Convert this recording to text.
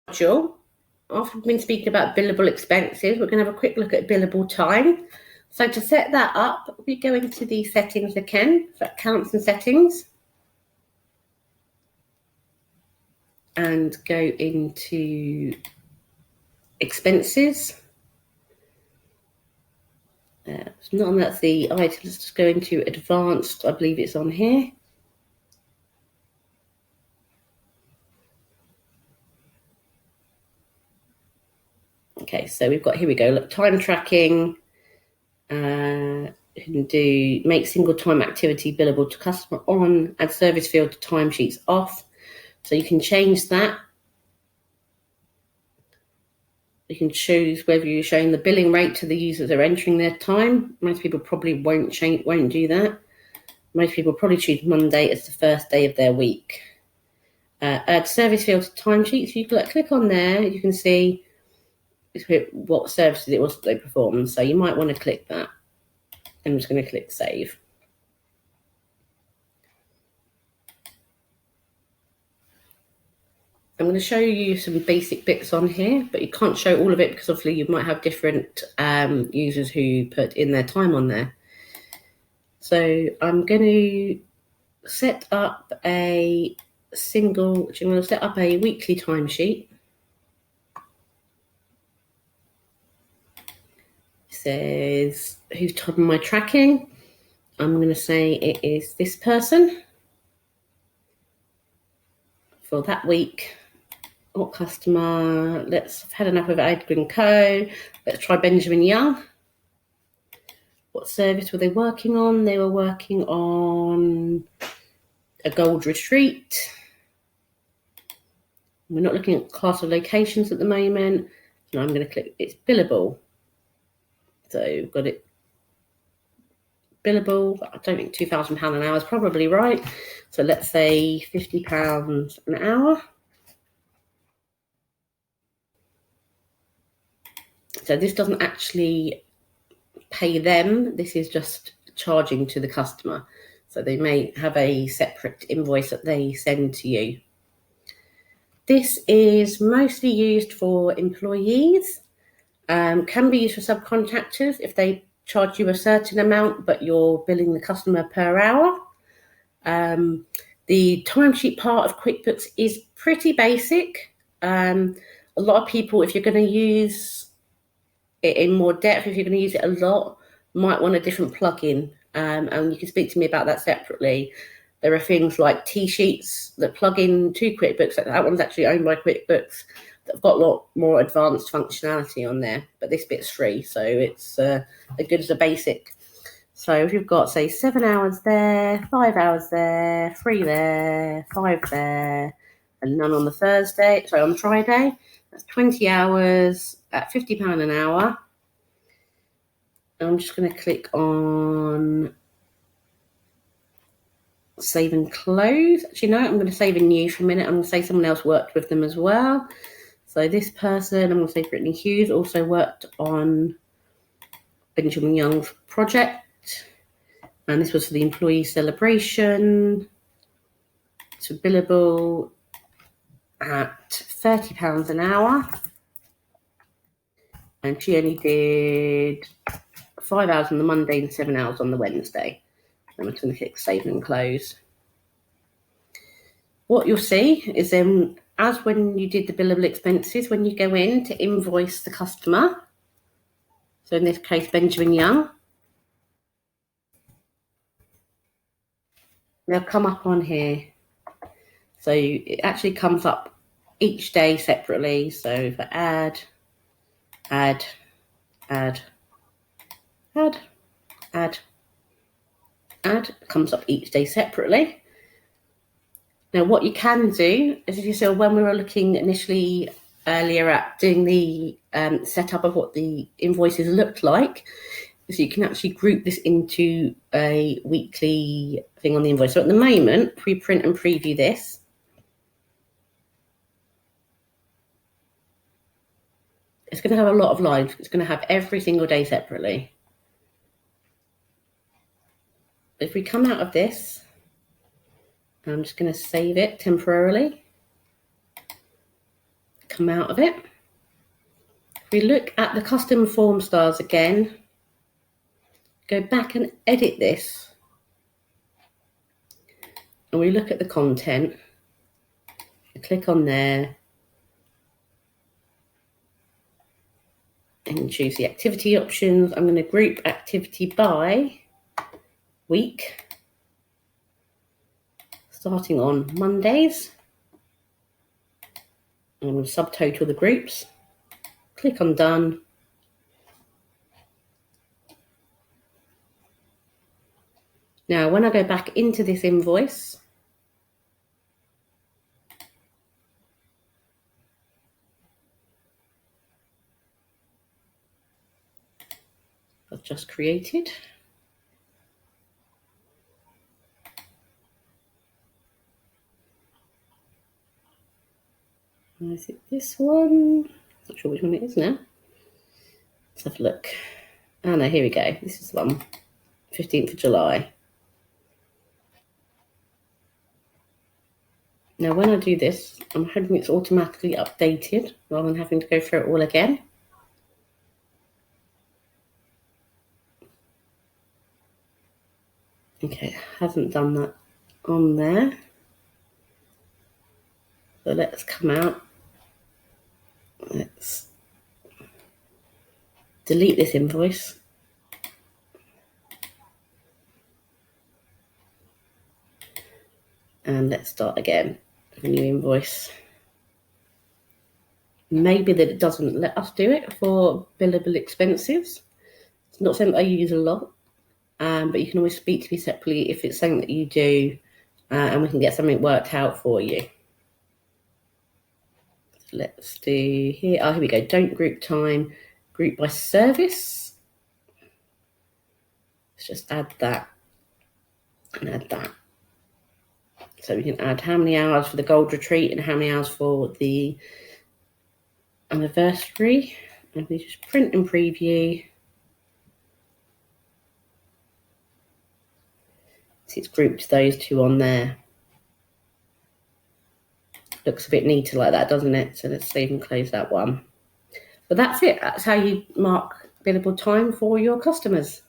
module, after we've been speaking about billable expenses, we're going to have a quick look at billable time. So to set that up, we go into the settings again, so accounts and settings, and go into expenses. It's not on that's the item. Let's just go into advanced. I believe it's on here. Okay, so we've got, here we go, look, time tracking, you can do make single time activity billable to customer on, add service field to timesheets off. So you can change that. You can choose whether you're showing the billing rate to the users that are entering their time. Most people probably won't do that. Most people probably choose Monday as the first day of their week. Add service field to timesheets. You click on there, you can see what services it was that they performed. So you might want to click that. I'm just going to click save. I'm going to show you some basic bits on here, but you can't show all of it because obviously you might have different users who put in their time on there. So I'm going to set up a weekly timesheet. It says who's top of my tracking. I'm going to say it is this person for that week. What customer? I've had enough of Edgar & Co. Let's try Benjamin Young. What service were they working on? They were working on a gold retreat. We're not looking at class of locations at the moment. No, I'm going to click, it's billable. So we've got it billable. I don't think £2,000 an hour is probably right. So let's say £50 an hour. So this doesn't actually pay them. This is just charging to the customer. So they may have a separate invoice that they send to you. This is mostly used for employees, can be used for subcontractors if they charge you a certain amount, but you're billing the customer per hour. The timesheet part of QuickBooks is pretty basic. A lot of people, if you're going to use it in more depth, if you're going to use it a lot, might want a different plugin, and you can speak to me about that separately. There are things like T-sheets that plug in to QuickBooks. That one's actually owned by QuickBooks. They've got a lot more advanced functionality on there, but this bit's free, so it's as good as a basic. So if you've got, say, 7 hours there, 5 hours there, 3 there, 5 there, and none on the on Friday, that's 20 hours at £50 an hour. I'm just going to click on save and close. Actually, no, I'm going to save and new for a minute. I'm going to say someone else worked with them as well. So this person, I'm going to say Brittany Hughes, also worked on Benjamin Young's project. And this was for the employee celebration. So billable at £30 an hour. And she only did 5 hours on the Monday and 7 hours on the Wednesday. I'm just going to click save and close. What you'll see is as when you did the billable expenses, when you go in to invoice the customer, so in this case, Benjamin Young, they'll come up on here. So it actually comes up each day separately. So for add, comes up each day separately. Now, what you can do is, if you saw when we were looking initially earlier at doing the setup of what the invoices looked like, is you can actually group this into a weekly thing on the invoice. So at the moment, pre-print and preview this. It's going to have a lot of lines. It's going to have every single day separately. If we come out of this, I'm just going to save it temporarily. come out of it. If we look at the custom form styles again, go back and edit this, and we look at the content, you click on there and choose the activity options. I'm going to group activity by week, starting on Mondays. I'm going to subtotal the groups, click on done. Now, when I go back into this invoice, I've just created, is it this one? Not sure which one it is now. Let's have a look. Oh no, here we go. This is the one, 15th of July. Now, when I do this, I'm hoping it's automatically updated rather than having to go through it all again. Okay, it hasn't done that on there. So let's come out. Let's delete this invoice. And let's start again. A new invoice. Maybe that it doesn't let us do it for billable expenses. It's not something I use a lot, but you can always speak to me separately if it's something that you do, and we can get something worked out for you. Let's do here. Oh, here we go. Don't group time, group by service. Let's just add that and add that. So we can add how many hours for the gold retreat and how many hours for the anniversary. And we just print and preview. So it's grouped those two on there. Looks a bit neater like that, doesn't it? So let's save and close that one. But that's it. That's how you mark billable time for your customers.